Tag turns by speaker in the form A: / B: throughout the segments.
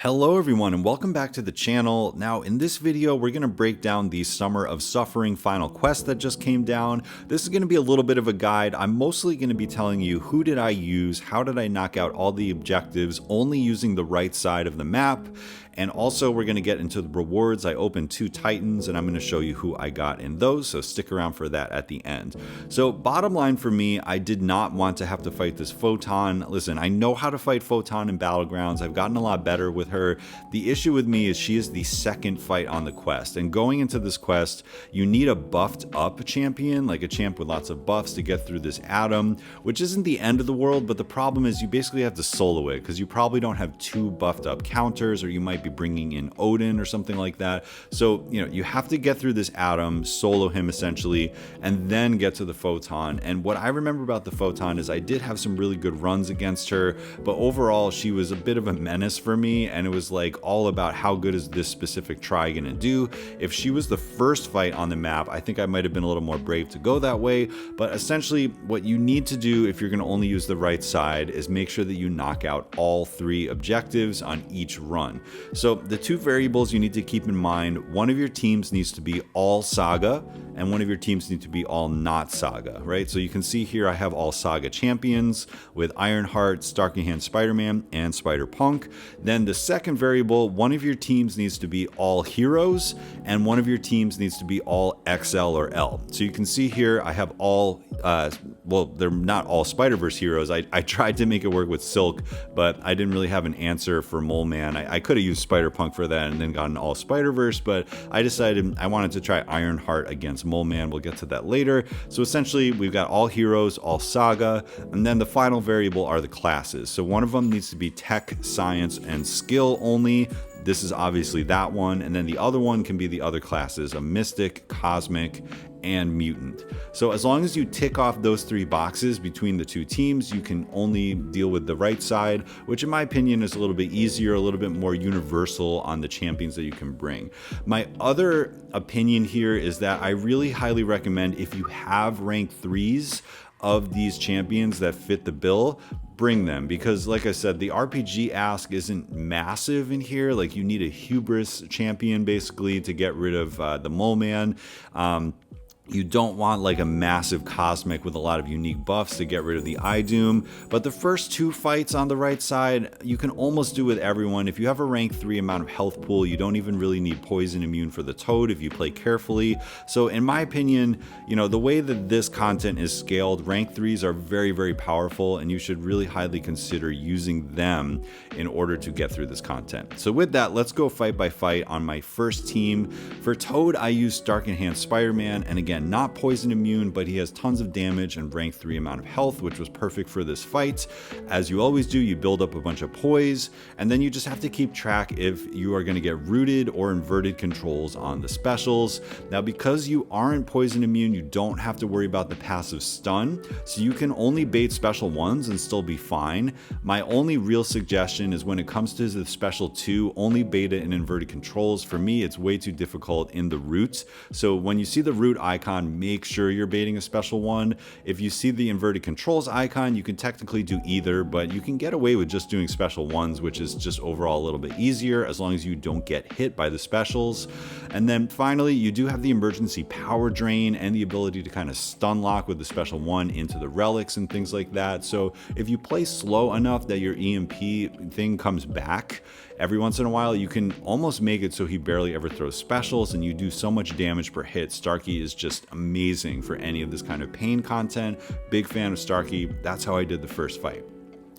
A: Hello everyone and welcome back to the channel. Now in this video we're going to break down the Summer of Suffering final quest that just came down. This is going to be a little bit of a guide. I'm mostly going to be telling you who did I use, how did I knock out all the objectives only using the right side of the map, and also we're going to get into the rewards. I opened 2 Titans and I'm going to show you who I got in those, so stick around for that at the end. So bottom line for me, I did not want to have to fight this Photon. Listen, I know how to fight Photon in Battlegrounds. I've gotten a lot better with her. The issue with me is she is the second fight on the quest, and going into this quest you need a buffed up champion, like a champ with lots of buffs, to get through this Adam, which isn't the end of the world, but the problem is you basically have to solo it because you probably don't have 2 buffed up counters, or you might be bringing in Odin or something like that. So you have to get through this Adam, solo him essentially, and then get to the Photon. And what I remember about the Photon is I did have some really good runs against her, but overall she was a bit of a menace for me, and it was like all about how good is this specific try gonna do. If she was the first fight on the map, I think I might have been a little more brave to go that way, but essentially what you need to do if you're gonna only use the right side is make sure that you knock out all 3 objectives on each run. So the 2 variables you need to keep in mind: one of your teams needs to be all Saga, and one of your teams need to be all not Saga, right? So you can see here I have all Saga champions with Ironheart, Starky-Hand Spider-Man, and Spider-Punk. Then the second variable, one of your teams needs to be all heroes, and one of your teams needs to be all XL or L. So you can see here I have all, well, they're not all Spider-Verse heroes. I tried to make it work with Silk, but I didn't really have an answer for Moleman. I could have used Spider-Punk for that and then gotten all Spider-Verse, but I decided I wanted to try Ironheart against Moleman. We'll get to that later. So essentially we've got all heroes, all Saga, and then the final variable are the classes. So one of them needs to be tech, science, and skill only. This is obviously that one, and then the other one can be the other classes: a mystic, cosmic, and mutant. So as long as you tick off those 3 boxes between the 2 teams, you can only deal with the right side, which in my opinion is a little bit easier, a little bit more universal on the champions that you can bring. My other opinion here is that I really highly recommend, if you have rank 3s of these champions that fit the bill, bring them, because like I said, the RPG ask isn't massive in here. Like, you need a hubris champion basically to get rid of the Moleman. You don't want like a massive cosmic with a lot of unique buffs to get rid of the iDoom. But the first 2 fights on the right side, you can almost do with everyone. If you have a rank 3 amount of health pool, you don't even really need poison immune for the Toad if you play carefully. So in my opinion, the way that this content is scaled, rank 3s are very, very powerful, and you should really highly consider using them in order to get through this content. So with that, let's go fight by fight on my first team. For Toad, I used Starky-Hand Spider-Man, and again, not poison immune, but he has tons of damage and rank 3 amount of health, which was perfect for this fight. As you always do, you build up a bunch of poise, and then you just have to keep track if you are going to get rooted or inverted controls on the specials. Now, because you aren't poison immune, you don't have to worry about the passive stun, so you can only bait special 1s and still be fine. My only real suggestion is when it comes to the special 2, only bait it in inverted controls. For me, it's way too difficult in the root. So when you see the root icon, make sure you're baiting a special 1. If you see the inverted controls icon, you can technically do either, but you can get away with just doing special 1s, which is just overall a little bit easier as long as you don't get hit by the specials. And then finally, you do have the emergency power drain and the ability to kind of stun lock with the special 1 into the relics and things like that. So if you play slow enough that your EMP thing comes back every once in a while, you can almost make it so he barely ever throws specials, and you do so much damage per hit. Starky is just amazing for any of this kind of pain content. Big fan of Starky. That's how I did the first fight.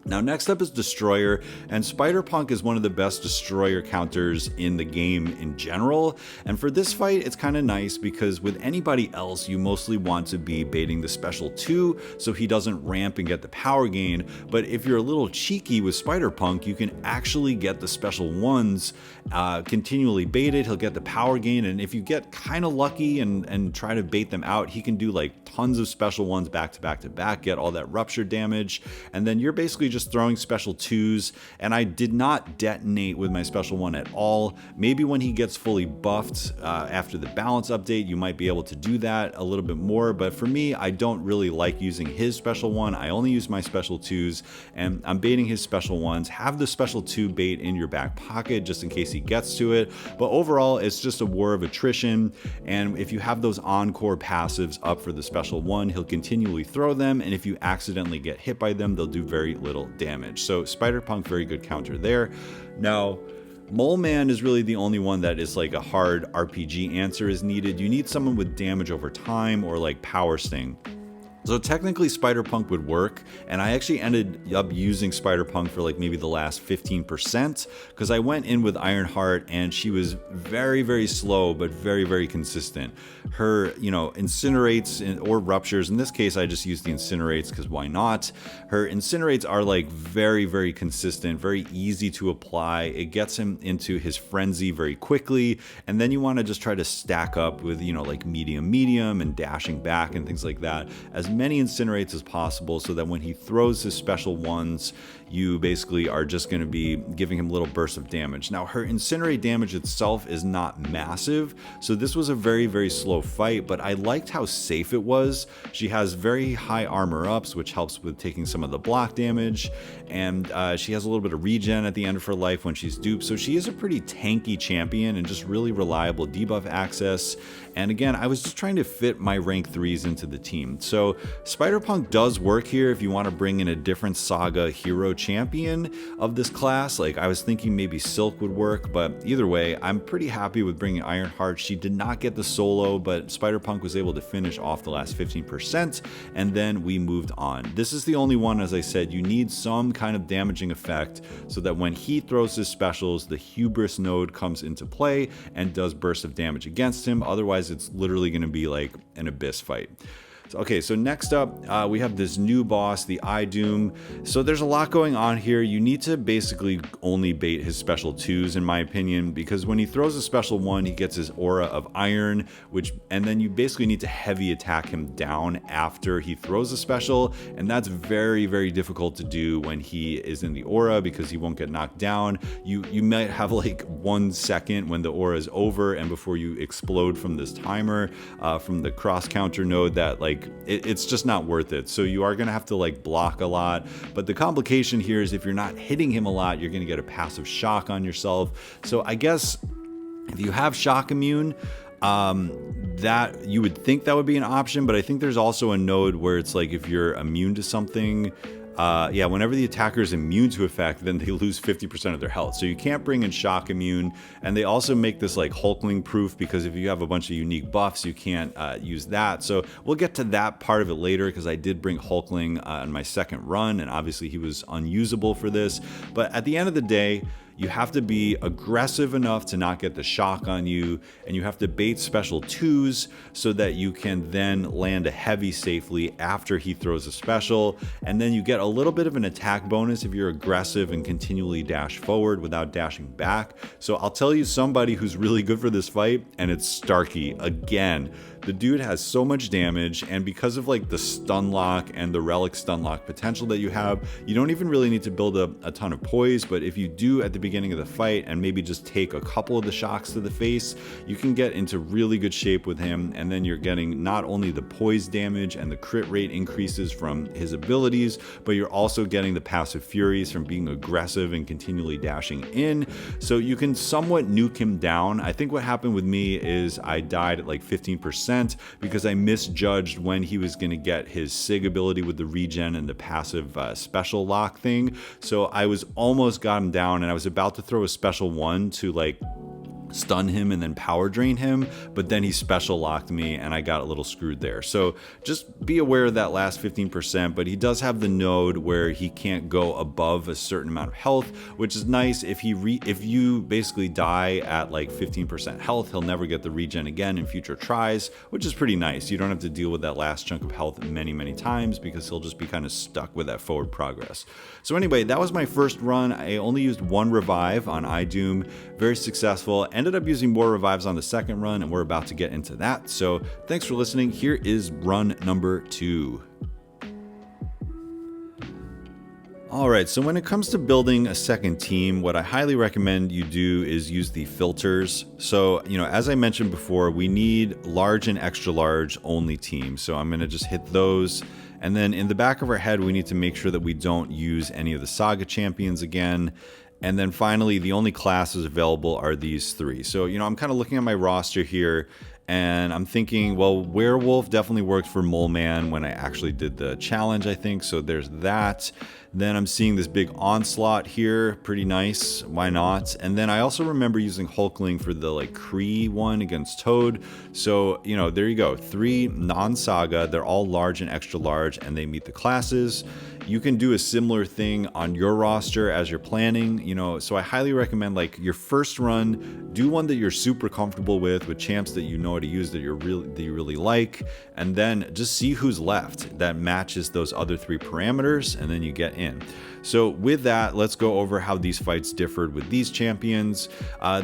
A: Now next up is Destroyer, and Spider-Punk is one of the best Destroyer counters in the game in general, and for this fight it's kind of nice because with anybody else you mostly want to be baiting the special 2 so he doesn't ramp and get the power gain, but if you're a little cheeky with Spider-Punk, you can actually get the special 1s continually baited. He'll get the power gain, and if you get kind of lucky and try to bait them out, he can do like tons of special 1s back to back to back, get all that rupture damage, and then you're basically just throwing special 2s, and I did not detonate with my special 1 at all. Maybe when he gets fully buffed after the balance update, you might be able to do that a little bit more, but for me, I don't really like using his special 1. I only use my special 2s, and I'm baiting his special 1s. Have the special 2 bait in your back pocket just in case he gets to it, but overall, it's just a war of attrition, and if you have those encore passives up for the special 1, he'll continually throw them, and if you accidentally get hit by them, they'll do very little damage. So Spider-Punk, very good counter there. Now, Moleman is really the only one that is like a hard RPG answer is needed. You need someone with damage over time or like Power Sting. So technically Spider-Punk would work, and I actually ended up using Spider-Punk for like maybe the last 15% because I went in with Ironheart and she was very, very slow but very, very consistent. Her, incinerates or ruptures, in this case I just used the incinerates because why not? Her incinerates are like very, very consistent, very easy to apply. It gets him into his frenzy very quickly, and then you want to just try to stack up with, like medium and dashing back and things like that. As many incinerates as possible so that when he throws his special 1s, you basically are just going to be giving him little bursts of damage. Now, her incinerate damage itself is not massive, so this was a very, very slow fight, but I liked how safe it was. She has very high armor ups, which helps with taking some of the block damage, and she has a little bit of regen at the end of her life when she's duped, so she is a pretty tanky champion and just really reliable debuff access. And again, I was just trying to fit my rank 3s into the team. So Spider-Punk does work here if you want to bring in a different saga hero champion of this class. Like I was thinking maybe Silk would work, but either way, I'm pretty happy with bringing Ironheart. She did not get the solo, but Spider-Punk was able to finish off the last 15%, and then we moved on. This is the only one, as I said, you need some kind of damaging effect so that when he throws his specials, the Hubris node comes into play and does bursts of damage against him. Otherwise, it's literally going to be like an abyss fight. Okay, so next up, we have this new boss, the iDoom. So there's a lot going on here. You need to basically only bait his special 2s, in my opinion, because when he throws a special 1, he gets his aura of iron, and then you basically need to heavy attack him down after he throws a special, and that's very, very difficult to do when he is in the aura because he won't get knocked down. You might have like 1 second when the aura is over and before you explode from this timer, from the cross counter node that like it's just not worth it. So you are going to have to like block a lot, but the complication here is if you're not hitting him a lot, you're going to get a passive shock on yourself. So I guess if you have shock immune, that you would think that would be an option, but I think there's also a node where it's like if you're immune to something, whenever the attacker is immune to effect, then they lose 50% of their health. So you can't bring in shock immune, and they also make this like Hulkling proof because if you have a bunch of unique buffs, you can't use that. So we'll get to that part of it later because I did bring Hulkling on my second run, and obviously he was unusable for this. But at the end of the day, you have to be aggressive enough to not get the shock on you, and you have to bait special 2s so that you can then land a heavy safely after he throws a special, and then you get a little bit of an attack bonus if you're aggressive and continually dash forward without dashing back. So I'll tell you somebody who's really good for this fight, and it's Starkey. Again, the dude has so much damage, and because of like the stun lock and the relic stun lock potential that you have, you don't even really need to build up a ton of poise, but if you do at the beginning of the fight and maybe just take a couple of the shocks to the face, you can get into really good shape with him, and then you're getting not only the poise damage and the crit rate increases from his abilities, but you're also getting the passive furies from being aggressive and continually dashing in, so you can somewhat nuke him down. I think what happened with me is I died at like 15% because I misjudged when he was going to get his SIG ability with the regen and the passive special lock thing. So I was almost got him down, and I was about to throw a special 1 to like stun him and then power drain him, but then he special locked me and I got a little screwed there. So just be aware of that last 15%, but he does have the node where he can't go above a certain amount of health, which is nice. If you basically die at like 15% health, he'll never get the regen again in future tries, which is pretty nice. You don't have to deal with that last chunk of health many times because he'll just be kind of stuck with that forward progress. So anyway, that was my first run. I only used 1 revive on iDoom, very successful. Ended up using more revives on the second run, and we're about to get into that. So thanks for listening. Here is run number 2. Alright, so when it comes to building a second team, what I highly recommend you do is use the filters. So, as I mentioned before, we need large and extra large only teams. So I'm going to just hit those. And then in the back of our head, we need to make sure that we don't use any of the Saga champions again. And then finally, the only classes available are these three. So, I'm kind of looking at my roster here, and I'm thinking, well, Werewolf definitely worked for Moleman when I actually did the challenge, I think. So there's that. Then I'm seeing this big Onslaught here. Pretty nice. Why not? And then I also remember using Hulkling for the Kree one against Toad. So, there you go. 3 non-Saga. They're all large and extra large, and they meet the classes. You can do a similar thing on your roster as you're planning, so I highly recommend your first run, do one that you're super comfortable with champs that you know how to use, that you really like, and then just see who's left that matches those other 3 parameters, and then you get in. So with that, let's go over how these fights differed with these champions.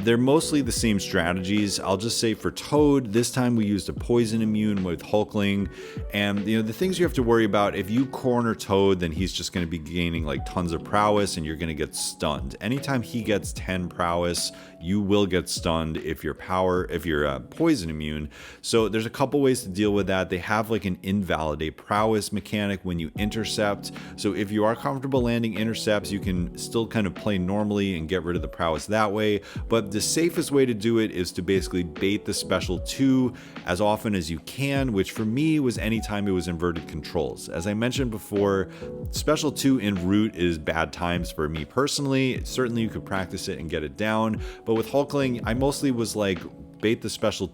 A: They're mostly the same strategies. I'll just say for Toad, this time we used a poison immune with Hulkling, and the things you have to worry about, if you corner Toad, then he's just going to be gaining tons of prowess and you're going to get stunned. Anytime he gets 10 prowess, you will get stunned if you're poison immune. So there's a couple ways to deal with that. They have an invalidate prowess mechanic when you intercept. So if you are comfortable landing intercepts, you can still kind of play normally and get rid of the prowess that way. But the safest way to do it is to basically bait the special 2 as often as you can, which for me was anytime it was inverted controls. As I mentioned before, special 2 in root is bad times for me personally. Certainly you could practice it and get it down. But with Hulkling, I mostly was bait the special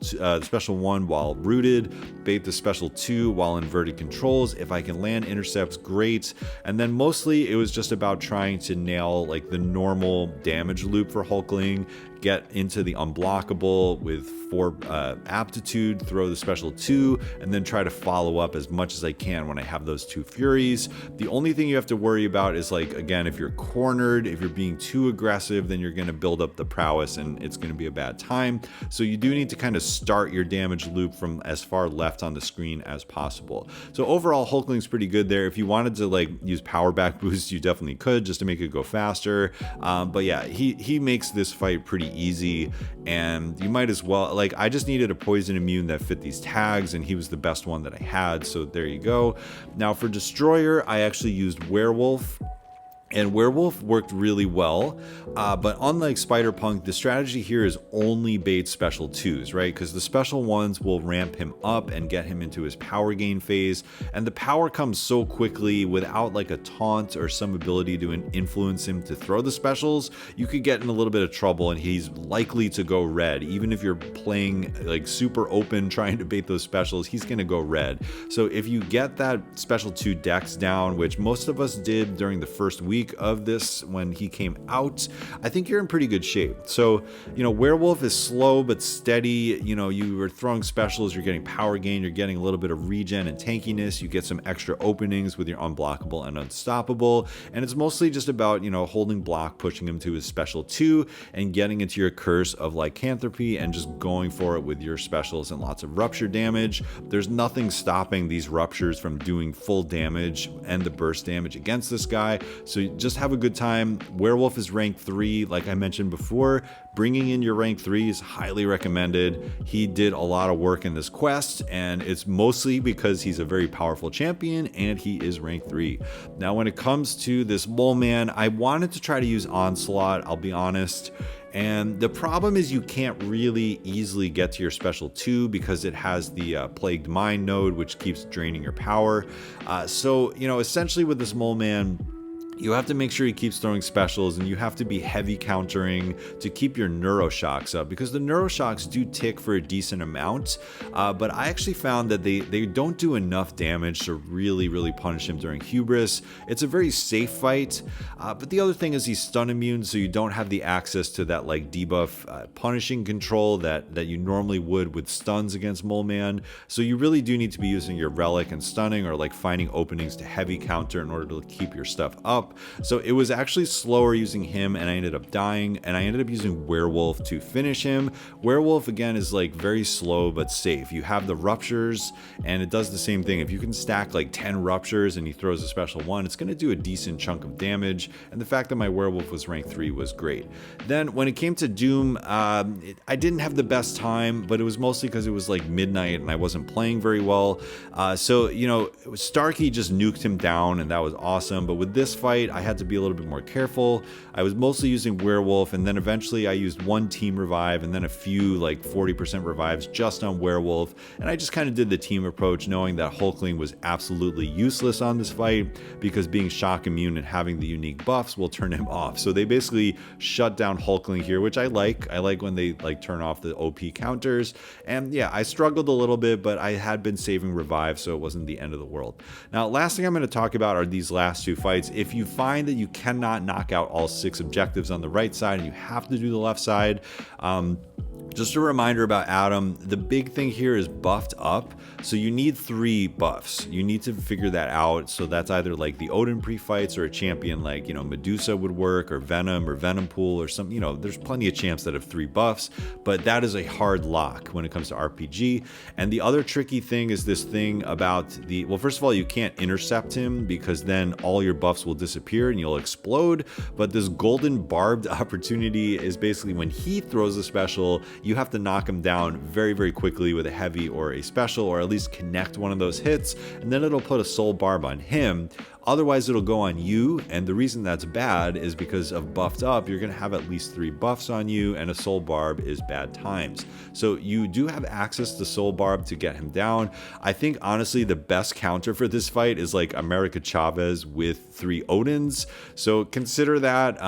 A: 1 while rooted, bait the special 2 while inverted controls. If I can land intercepts, great. And then mostly it was just about trying to nail the normal damage loop for Hulkling, get into the unblockable with 4 aptitude, throw the special 2, and then try to follow up as much as I can when I have those 2 furies. The only thing you have to worry about is again, if you're cornered, if you're being too aggressive, then you're going to build up the prowess and it's going to be a bad time. So you do need to kind of start your damage loop from as far left on the screen as possible. So overall, Hulkling's pretty good there. If you wanted to use power back boost, you definitely could, just to make it go faster. But yeah, he makes this fight pretty easy, and you might as well, I just needed a poison immune that fit these tags, and he was the best one that I had, so there you go. Now for Destroyer, I actually used Werewolf. And Werewolf worked really well, but unlike Spider-Punk, the strategy here is only bait special 2s, right? Because the special 1s will ramp him up and get him into his power gain phase, and the power comes so quickly without a taunt or some ability to influence him to throw the specials. You could get in a little bit of trouble, and he's likely to go red. Even if you're playing super open trying to bait those specials, he's gonna go red. So if you get that special 2 dex down, which most of us did during the first week of this when he came out, I think you're in pretty good shape. So, Werewolf is slow but steady. You are throwing specials, you're getting power gain, you're getting a little bit of regen and tankiness, you get some extra openings with your unblockable and unstoppable, and it's mostly just about, holding block, pushing him to his special 2, and getting into your curse of lycanthropy and just going for it with your specials and lots of rupture damage. There's nothing stopping these ruptures from doing full damage and the burst damage against this guy, so just have a good time. Werewolf is rank 3, like I mentioned before. Bringing in your rank 3 is highly recommended. He did a lot of work in this quest, and it's mostly because he's a very powerful champion and he is rank 3. Now when it comes to this Moleman, I wanted to try to use Onslaught, I'll be honest. And the problem is you can't really easily get to your special 2 because it has the Plagued Mind node, which keeps draining your power. So essentially with this Moleman, you have to make sure he keeps throwing specials, and you have to be heavy countering to keep your neuroshocks up, because the neuroshocks do tick for a decent amount, but I actually found that they don't do enough damage to really punish him during Hubris. It's a very safe fight, but the other thing is he's stun immune, so you don't have the access to that debuff punishing control that you normally would with stuns against Moleman. So you really do need to be using your relic and stunning, or finding openings to heavy counter in order to keep your stuff up. up. So it was actually slower using him, and I ended up dying, and I ended up using Werewolf to finish him. Werewolf, again, is like very slow but safe. You have the ruptures, and it does the same thing. If you can stack like 10 ruptures and he throws a special one, it's going to do a decent chunk of damage, and the fact that my Werewolf was rank 3 was great. Then when it came to Doom, I didn't have the best time, but it was mostly because it was like midnight and I wasn't playing very well. So, you know, Starkey just nuked him down, and that was awesome. But with this fight, I had to be a little bit more careful. I was mostly using Werewolf, and then eventually I used one team revive and then a few like 40% revives just on Werewolf. And I just kind of did the team approach, knowing that Hulkling was absolutely useless on this fight because being shock immune and having the unique buffs will turn him off. So they basically shut down Hulkling here, which I like. I like when they like turn off the OP counters. And yeah, I struggled a little bit, but I had been saving revive, so it wasn't the end of the world. Now, last thing I'm going to talk about are these last two fights. If you find that you cannot knock out all 6 objectives on the right side and you have to do the left side, just a reminder about Adam, the big thing here is buffed up. So you need 3 buffs. You need to figure that out. So that's either like the Odin pre-fights or a champion like, you know, Medusa would work, or Venom Pool or some, you know, there's plenty of champs that have 3 buffs, but that is a hard lock when it comes to RPG. And the other tricky thing is this thing about the, well, first of all, you can't intercept him because then all your buffs will disappear and you'll explode. But this golden barbed opportunity is basically when he throws a special, you have to knock him down very, very quickly with a heavy or a special, or at least connect one of those hits, and then it'll put a soul barb on him. Otherwise, it'll go on you, and the reason that's bad is because of buffed up, you're going to have at least 3 buffs on you, and a soul barb is bad times. So you do have access to soul barb to get him down. I think, honestly, the best counter for this fight is like America Chavez with 3 Odins, so consider that.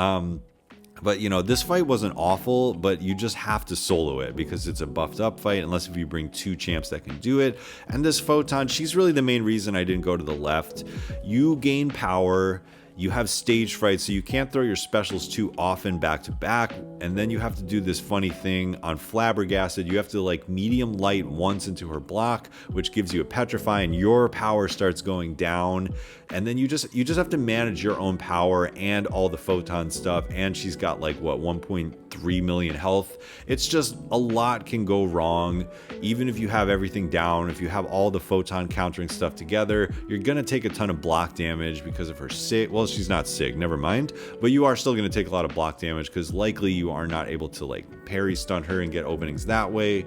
A: But, you know, this fight wasn't awful, but you just have to solo it because it's a buffed up fight, unless if you bring 2 champs that can do it. And this Photon, she's really the main reason I didn't go to the left. You gain power. You have stage fright, so you can't throw your specials too often back to back, and then you have to do this funny thing on Flabbergasted. You have to like medium light once into her block, which gives you a petrify, and your power starts going down. And then you just have to manage your own power and all the Photon stuff, and she's got like what, 1.3 million health. It's just a lot can go wrong. Even if you have everything down, if you have all the Photon countering stuff together, you're gonna take a ton of block damage because of her sick. Well, she's not sick, never mind, but you are still gonna take a lot of block damage because likely you are not able to like parry stun her and get openings that way.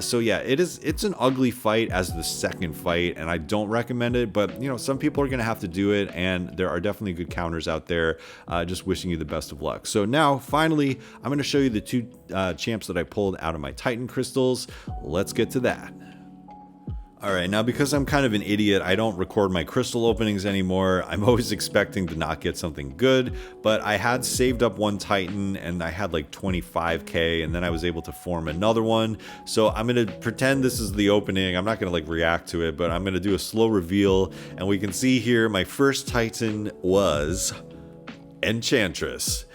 A: So yeah, it's an ugly fight as the second fight, and I don't recommend it, but you know, some people are gonna have to do it, and there are definitely good counters out there. Just wishing you the best of luck. So now finally I'm going to show you the 2 champs that I pulled out of my Titan crystals. Let's get to that. Alright, now because I'm kind of an idiot, I don't record my crystal openings anymore. I'm always expecting to not get something good, but I had saved up 1 Titan and I had like 25k, and then I was able to form another one. So I'm going to pretend this is the opening. I'm not going to like react to it, but I'm going to do a slow reveal, and we can see here my first Titan was Enchantress.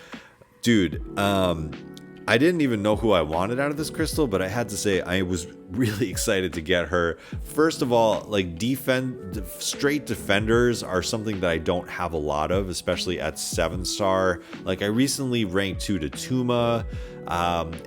A: Dude, I didn't even know who I wanted out of this crystal, but I had to say I was really excited to get her. First of all, like straight defenders are something that I don't have a lot of, especially at 7-star. Like I recently ranked 2 to Tuma,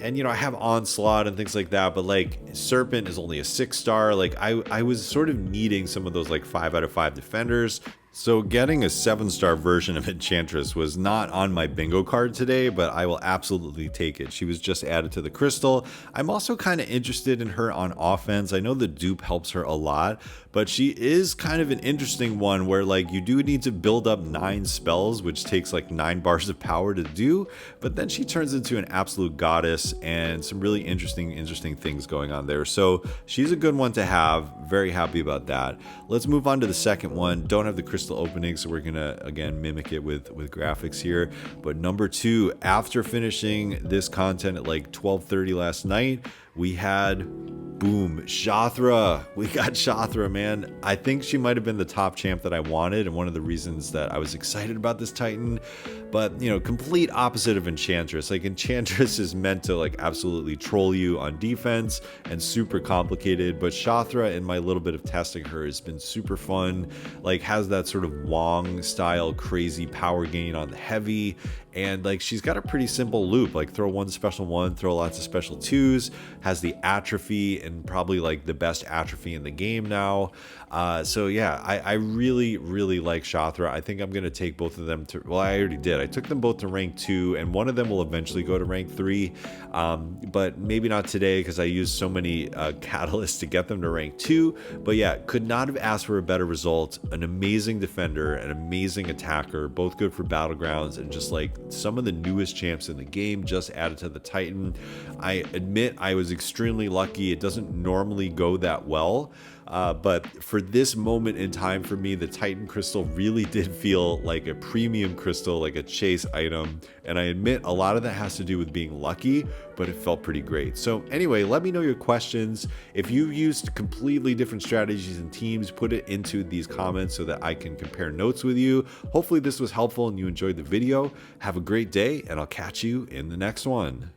A: and you know, I have Onslaught and things like that, but like Serpent is only a 6-star. Like I was sort of needing some of those like 5 out of 5 defenders. So getting a 7-star version of Enchantress was not on my bingo card today, but I will absolutely take it. She was just added to the crystal. I'm also kind of interested in her on offense. I know the dupe helps her a lot, but she is kind of an interesting one where like you do need to build up 9 spells, which takes like 9 bars of power to do, but then she turns into an absolute goddess, and some really interesting things going on there. So she's a good one to have. Very happy about that. Let's move on to the second one. Don't have the crystal opening, so we're gonna again mimic it with graphics here. But number 2, after finishing this content at like 12:30 last night, we had boom, Shathra. We got Shathra, man. I think she might have been the top champ that I wanted, and one of the reasons that I was excited about this Titan. But, you know, complete opposite of Enchantress. Like, Enchantress is meant to, like, absolutely troll you on defense and super complicated, but Shathra, in my little bit of testing her, has been super fun. Like, has that sort of Wong style crazy power gain on the heavy, and like she's got a pretty simple loop, like throw one special one, throw lots of special twos, has the atrophy and probably like the best atrophy in the game now. So yeah, I really like Shathra. I think I'm gonna take both of them to, well, I already did. I took them both to rank 2, and one of them will eventually go to rank 3, but maybe not today because I used so many catalysts to get them to rank 2. But yeah, could not have asked for a better result. An amazing defender, an amazing attacker, both good for battlegrounds, and just like some of the newest champs in the game just added to the Titan. I admit I was extremely lucky. It doesn't normally go that well, but for this moment in time for me, the Titan crystal really did feel like a premium crystal, like a chase item. And I admit a lot of that has to do with being lucky, but it felt pretty great. So anyway, let me know your questions. If you've used completely different strategies and teams, put it into these comments so that I can compare notes with you. Hopefully this was helpful and you enjoyed the video. Have a great day, and I'll catch you in the next one.